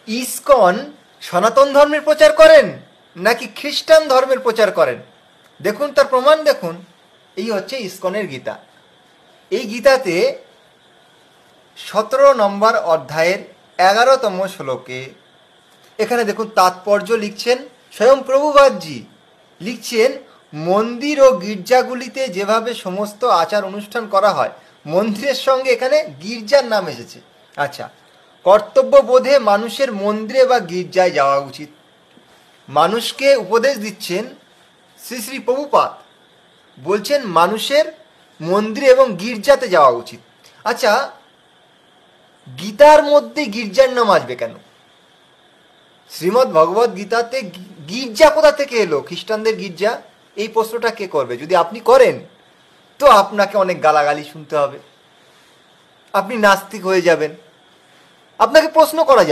ISKCON সনাতন ধর্মের প্রচার করেন নাকি খ্রিস্টান ধর্মের প্রচার করেন? দেখুন তার প্রমাণ দেখুন। এই হচ্ছে ইসকনের গীতা। এই গীতাতে 17 নম্বর অধ্যায়ের 11তম শ্লোকে এখানে দেখুন তাৎপর্য লিখছেন স্বয়ং প্রভুপাদজি। লিখছেন, মন্দির ও গির্জাগুলিতে যেভাবে সমস্ত আচার অনুষ্ঠান করা হয়, মন্দিরের সঙ্গে এখানে গির্জার নাম এসেছে। আচ্ছা, কর্তব্য বোধে মানুষের মন্দিরে বা গির্জায় যাওয়া উচিত। মানুষকে উপদেশ দিচ্ছেন শ্রী শ্রী প্রভুপাদ, বলছেন মানুষের মন্দিরে এবং গির্জাতে যাওয়া উচিত। আচ্ছা, গীতার মধ্যে গির্জার নাম আসবে কেন? শ্রীমদ্ ভগবত গীতাতে গির্জা কোথা থেকে এলো? খ্রিস্টানদের গির্জা? এই প্রশ্নটা কে করবে? যদি আপনি করেন তো আপনাকে অনেক গালাগালি শুনতে হবে, আপনি নাস্তিক হয়ে যাবেন, আপনাকে প্রশ্ন করা যাবে।